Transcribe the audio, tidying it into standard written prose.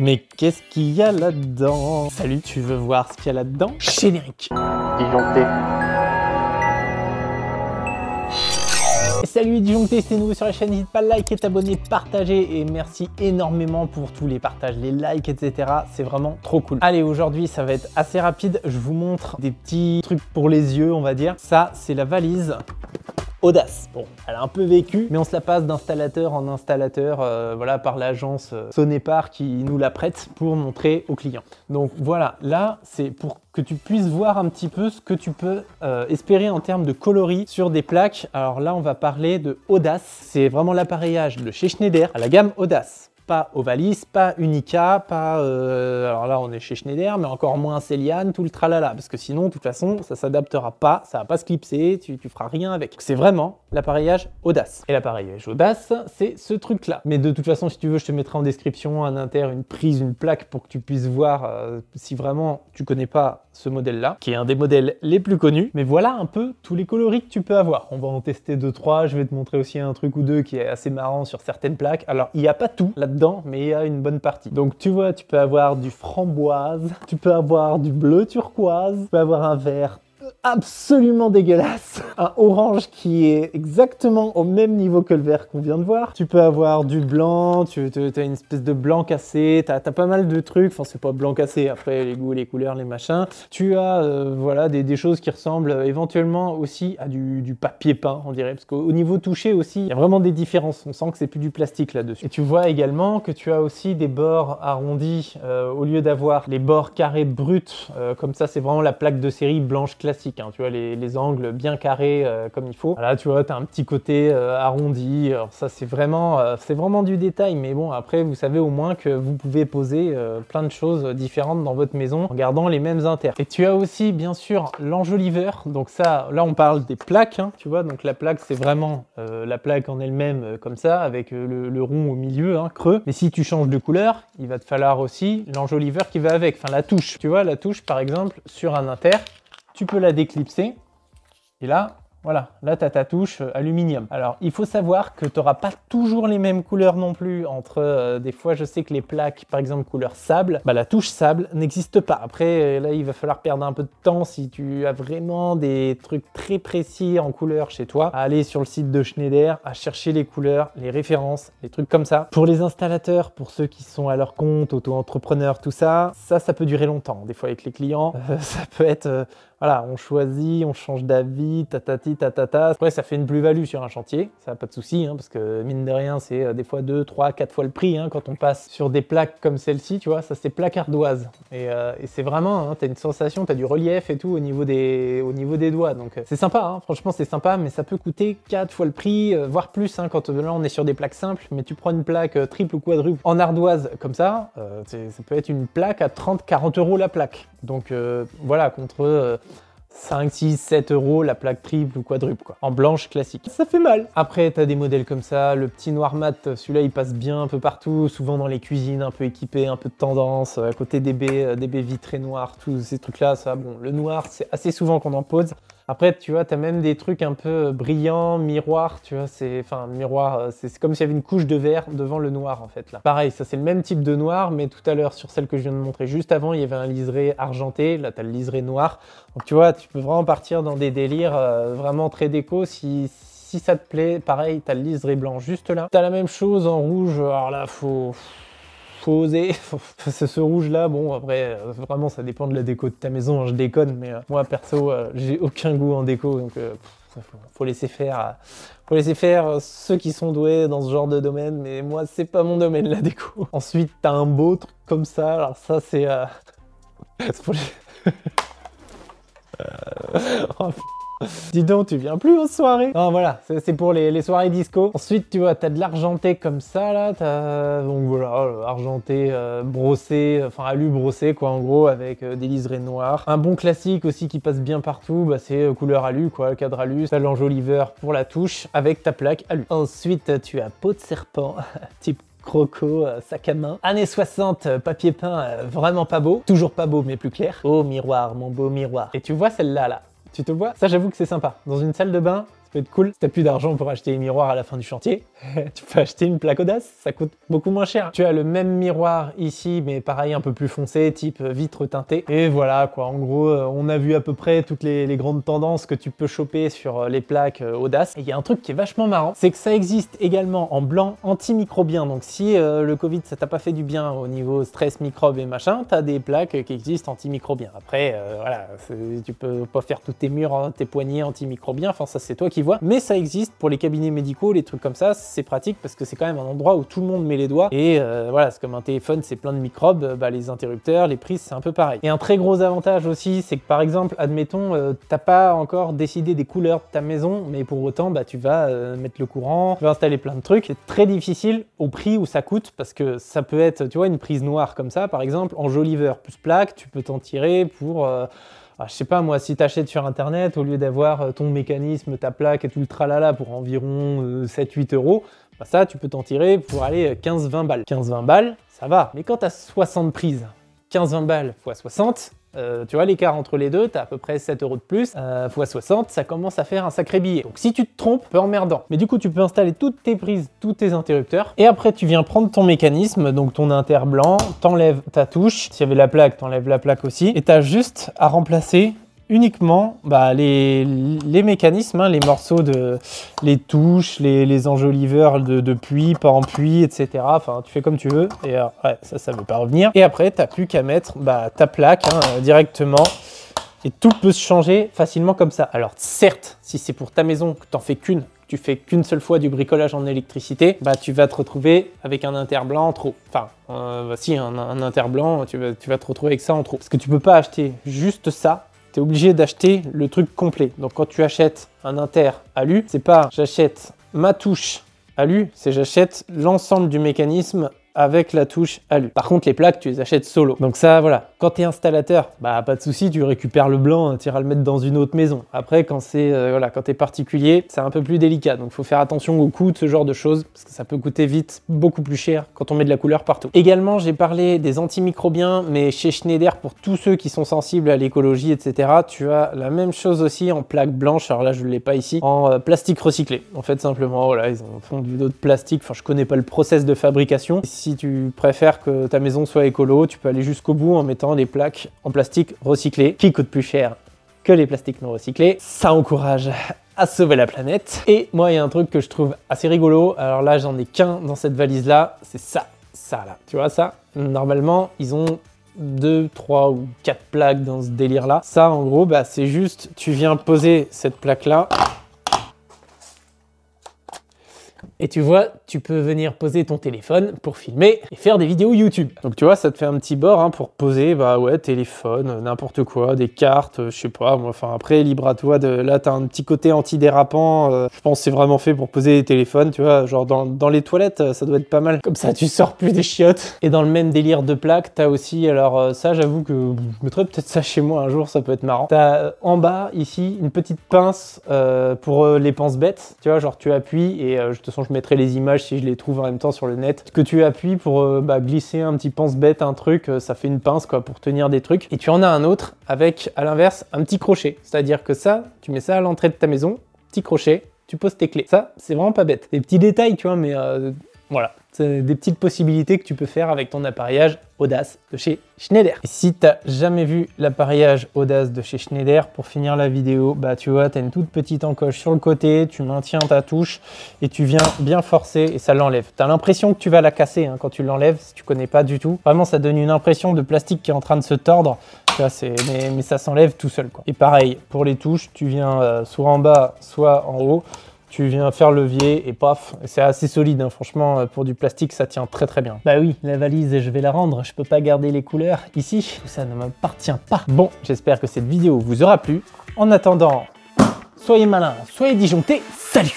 Mais qu'est-ce qu'il y a là-dedans? Salut, tu veux voir ce qu'il y a là-dedans? Générique. Disjoncté. Salut Disjoncté, c'est nouveau sur la chaîne, n'hésite pas à liker, t'abonner, partager et merci énormément pour tous les partages, les likes, etc. C'est vraiment trop cool. Allez, aujourd'hui ça va être assez rapide, je vous montre des petits trucs pour les yeux, on va dire. Ça, c'est la valise Audace. Bon, elle a un peu vécu, mais on se la passe d'installateur en installateur, voilà, par l'agence Sonepar qui nous la prête pour montrer aux clients. Donc voilà, là, c'est pour que tu puisses voir un petit peu ce que tu peux espérer en termes de coloris sur des plaques. Alors là, on va parler de Audace. C'est vraiment l'appareillage de chez Schneider à la gamme Audace. Pas Ovalis, pas Unica, pas... alors là, on est chez Schneider, mais encore moins Celiane, tout le tralala. Parce que sinon, de toute façon, ça s'adaptera pas, ça va pas se clipser, tu feras rien avec. C'est vraiment l'appareillage Audace. Et l'appareillage Audace, c'est ce truc-là. Mais de toute façon, si tu veux, je te mettrai en description un inter, une prise, une plaque pour que tu puisses voir si vraiment tu connais pas ce modèle-là, qui est un des modèles les plus connus. Mais voilà un peu tous les coloris que tu peux avoir. On va en tester 2-3. Je vais te montrer aussi un truc ou deux qui est assez marrant sur certaines plaques. Alors, il n'y a pas tout là-dedans, mais il y a une bonne partie. Donc, tu vois, tu peux avoir du framboise, tu peux avoir du bleu turquoise, tu peux avoir un vert absolument dégueulasse, un orange qui est exactement au même niveau que le vert qu'on vient de voir. Tu peux avoir du blanc, tu as une espèce de blanc cassé, tu as pas mal de trucs, enfin c'est pas blanc cassé, après les goûts, les couleurs, les machins. Tu as voilà des choses qui ressemblent éventuellement aussi à du papier peint, on dirait, parce qu'au niveau touché aussi, il y a vraiment des différences, on sent que c'est plus du plastique là-dessus. Et tu vois également que tu as aussi des bords arrondis, au lieu d'avoir les bords carrés bruts, comme ça c'est vraiment la plaque de série blanche classique. Hein, tu vois, les angles bien carrés comme il faut. Là, tu vois, tu as un petit côté arrondi. Alors ça, c'est vraiment du détail. Mais bon, après, vous savez au moins que vous pouvez poser plein de choses différentes dans votre maison en gardant les mêmes inters. Et tu as aussi, bien sûr, l'enjoliveur. Donc ça, là, on parle des plaques. Hein, tu vois, donc la plaque, c'est vraiment la plaque en elle-même comme ça, avec le rond au milieu, hein, creux. Mais si tu changes de couleur, il va te falloir aussi l'enjoliveur qui va avec. Enfin, la touche. Tu vois, la touche, par exemple, sur un inter, tu peux la déclipser et là, voilà, là tu as ta touche aluminium. Alors il faut savoir que tu n'auras pas toujours les mêmes couleurs non plus entre des fois je sais que les plaques par exemple couleur sable, bah, la touche sable n'existe pas. Après là il va falloir perdre un peu de temps si tu as vraiment des trucs très précis en couleur chez toi, à aller sur le site de Schneider, à chercher les couleurs, les références, les trucs comme ça. Pour les installateurs, pour ceux qui sont à leur compte, auto-entrepreneurs, tout ça, ça peut durer longtemps. Des fois avec les clients, ça peut être... voilà, on choisit, on change d'avis, tatati, tatata. Après, ça fait une plus-value sur un chantier, ça n'a pas de souci, hein, parce que mine de rien, c'est des fois 2, 3, 4 fois le prix hein, quand on passe sur des plaques comme celle-ci, tu vois, ça c'est plaque ardoise. Et c'est vraiment, hein, tu as une sensation, tu as du relief et tout au niveau des doigts. Donc c'est sympa, hein, franchement c'est sympa, mais ça peut coûter 4 fois le prix, voire plus, hein, quand là on est sur des plaques simples, mais tu prends une plaque triple ou quadruple en ardoise comme ça, ça peut être une plaque à 30-40 € la plaque. Donc voilà, contre... 5, 6, 7 € la plaque triple ou quadruple quoi, en blanche classique. Ça fait mal. Après t'as des modèles comme ça, le petit noir mat, celui-là il passe bien un peu partout, souvent dans les cuisines un peu équipées, un peu de tendance, à côté des baies vitrées noires, tous ces trucs là, ça bon, le noir c'est assez souvent qu'on en pose. Après, tu vois, tu as même des trucs un peu brillants, miroirs, tu vois, miroir, c'est comme s'il y avait une couche de verre devant le noir, en fait, là. Pareil, ça, c'est le même type de noir, mais tout à l'heure, sur celle que je viens de montrer juste avant, il y avait un liseré argenté, là, tu as le liseré noir. Donc, tu vois, tu peux vraiment partir dans des délires vraiment très déco si ça te plaît. Pareil, tu as le liseré blanc juste là. Tu as la même chose en rouge, alors là, faut oser. Ce rouge là, bon après vraiment ça dépend de la déco de ta maison, hein, je déconne, mais moi perso j'ai aucun goût en déco, donc faut laisser faire ceux qui sont doués dans ce genre de domaine, mais moi c'est pas mon domaine la déco. Ensuite t'as un beau truc comme ça, alors ça c'est pour les... oh, dis donc, tu viens plus aux soirées? Non, voilà, c'est pour les soirées disco. Ensuite, tu vois, t'as de l'argenté comme ça, là. Donc voilà, argenté brossé, enfin alu brossé, quoi, en gros, avec des liserés noirs. Un bon classique aussi qui passe bien partout, bah, c'est couleur alu, quoi, cadre alu. T'as l'enjoliveur pour la touche avec ta plaque alu. Ensuite, tu as peau de serpent, type croco, sac à main. Années 60, papier peint, vraiment pas beau. Toujours pas beau, mais plus clair. Oh, miroir, mon beau miroir. Et tu vois celle-là, là. Tu te vois? Ça, j'avoue que c'est sympa. Dans une salle de bain, peut être cool. Si t'as plus d'argent pour acheter les miroirs à la fin du chantier, tu peux acheter une plaque Audace, ça coûte beaucoup moins cher. Tu as le même miroir ici, mais pareil, un peu plus foncé, type vitre teintée. Et voilà quoi, en gros, on a vu à peu près toutes les grandes tendances que tu peux choper sur les plaques Audace. Et il y a un truc qui est vachement marrant, c'est que ça existe également en blanc antimicrobien. Donc si le Covid, ça t'a pas fait du bien au niveau stress, microbes et machin, t'as des plaques qui existent antimicrobiens. Après, voilà, tu peux pas faire tous tes murs, hein, tes poignées antimicrobiens, enfin ça c'est toi qui vois. Mais ça existe pour les cabinets médicaux, les trucs comme ça, c'est pratique parce que c'est quand même un endroit où tout le monde met les doigts. Et voilà, c'est comme un téléphone, c'est plein de microbes, bah, les interrupteurs, les prises, c'est un peu pareil. Et un très gros avantage aussi, c'est que par exemple, admettons, t'as pas encore décidé des couleurs de ta maison, mais pour autant, bah, tu vas mettre le courant, tu vas installer plein de trucs. C'est très difficile au prix où ça coûte parce que ça peut être, tu vois, une prise noire comme ça, par exemple, enjoliveur plus plaque, tu peux t'en tirer pour... je sais pas moi, si tu achètes sur internet, au lieu d'avoir ton mécanisme, ta plaque et tout le tralala pour environ 7-8 euros, bah ça tu peux t'en tirer pour aller 15-20 balles. 15-20 balles, ça va. Mais quand tu as 60 prises, 15-20 balles x 60, tu vois l'écart entre les deux, tu as à peu près 7 euros de plus, x 60, ça commence à faire un sacré billet. Donc si tu te trompes, peu emmerdant. Mais du coup, tu peux installer toutes tes prises, tous tes interrupteurs, et après tu viens prendre ton mécanisme, donc ton inter blanc, t'enlèves ta touche, s'il y avait la plaque, t'enlèves la plaque aussi, et tu as juste à remplacer uniquement bah, les mécanismes, hein, les morceaux de les touches, les enjoliveurs de puits, pas en puits, etc. Enfin, tu fais comme tu veux. Et ouais, ça veut pas revenir. Et après, tu n'as plus qu'à mettre bah, ta plaque hein, directement. Et tout peut se changer facilement comme ça. Alors certes, si c'est pour ta maison que tu n'en fais qu'une, tu fais qu'une seule fois du bricolage en électricité, bah tu vas te retrouver avec un inter blanc en trop. Enfin, si un inter blanc, tu vas te retrouver avec ça en trop. Parce que tu peux pas acheter juste ça. Tu es obligé d'acheter le truc complet. Donc quand tu achètes un inter alu, c'est pas j'achète ma touche alu, c'est j'achète l'ensemble du mécanisme avec la touche alu. Par contre, les plaques, tu les achètes solo. Donc ça, voilà. Quand tu es installateur, bah pas de souci, tu récupères le blanc, tu iras le mettre dans une autre maison. Après, quand c'est voilà, quand tu es particulier, c'est un peu plus délicat. Donc il faut faire attention au coût de ce genre de choses parce que ça peut coûter vite beaucoup plus cher quand on met de la couleur partout. Également, j'ai parlé des antimicrobiens, mais chez Schneider, pour tous ceux qui sont sensibles à l'écologie, etc., tu as la même chose aussi en plaque blanche. Alors là, je ne l'ai pas ici, en plastique recyclé. En fait, simplement, voilà, ils en font du d'autres plastique. Enfin, je connais pas le process de fabrication. Si tu préfères que ta maison soit écolo, tu peux aller jusqu'au bout en mettant des plaques en plastique recyclé qui coûtent plus cher que les plastiques non recyclés. Ça encourage à sauver la planète. Et moi, il y a un truc que je trouve assez rigolo. Alors là, j'en ai qu'un dans cette valise-là. C'est ça là. Tu vois ça? Normalement, ils ont 2, 3 ou 4 plaques dans ce délire-là. Ça, en gros, bah, c'est juste, tu viens poser cette plaque-là. Et tu vois, tu peux venir poser ton téléphone pour filmer et faire des vidéos YouTube. Donc tu vois, ça te fait un petit bord hein, pour poser, bah ouais, téléphone, n'importe quoi, des cartes, je sais pas, moi, enfin après, libre à toi. Là, t'as un petit côté antidérapant, je pense que c'est vraiment fait pour poser des téléphones, tu vois, genre dans les toilettes, ça doit être pas mal. Comme ça, tu sors plus des chiottes. Et dans le même délire de plaques, t'as aussi, alors ça, j'avoue que je mettrais peut-être ça chez moi un jour, ça peut être marrant. T'as en bas, ici, une petite pince pour les pinces-bêtes, tu vois, genre tu appuies et de toute façon, je mettrai les images si je les trouve en même temps sur le net. Que tu appuies pour glisser un petit pense-bête, un truc, ça fait une pince quoi pour tenir des trucs. Et tu en as un autre avec, à l'inverse, un petit crochet. C'est-à-dire que ça, tu mets ça à l'entrée de ta maison, petit crochet, tu poses tes clés. Ça, c'est vraiment pas bête. Des petits détails, tu vois, mais voilà. C'est des petites possibilités que tu peux faire avec ton appareillage Audace de chez Schneider. Et si tu n'as jamais vu l'appareillage Audace de chez Schneider, pour finir la vidéo, bah tu vois, tu as une toute petite encoche sur le côté, tu maintiens ta touche et tu viens bien forcer et ça l'enlève. Tu as l'impression que tu vas la casser hein, quand tu l'enlèves, si tu connais pas du tout. Vraiment, ça donne une impression de plastique qui est en train de se tordre. Tu vois, mais ça s'enlève tout seul, quoi. Et pareil, pour les touches, tu viens soit en bas, soit en haut. Tu viens faire levier et paf, c'est assez solide, hein. Franchement, pour du plastique, ça tient très très bien. Bah oui, la valise, je vais la rendre, je peux pas garder les couleurs ici, ça ne m'appartient pas. Bon, j'espère que cette vidéo vous aura plu. En attendant, soyez malins, soyez disjonctés, salut!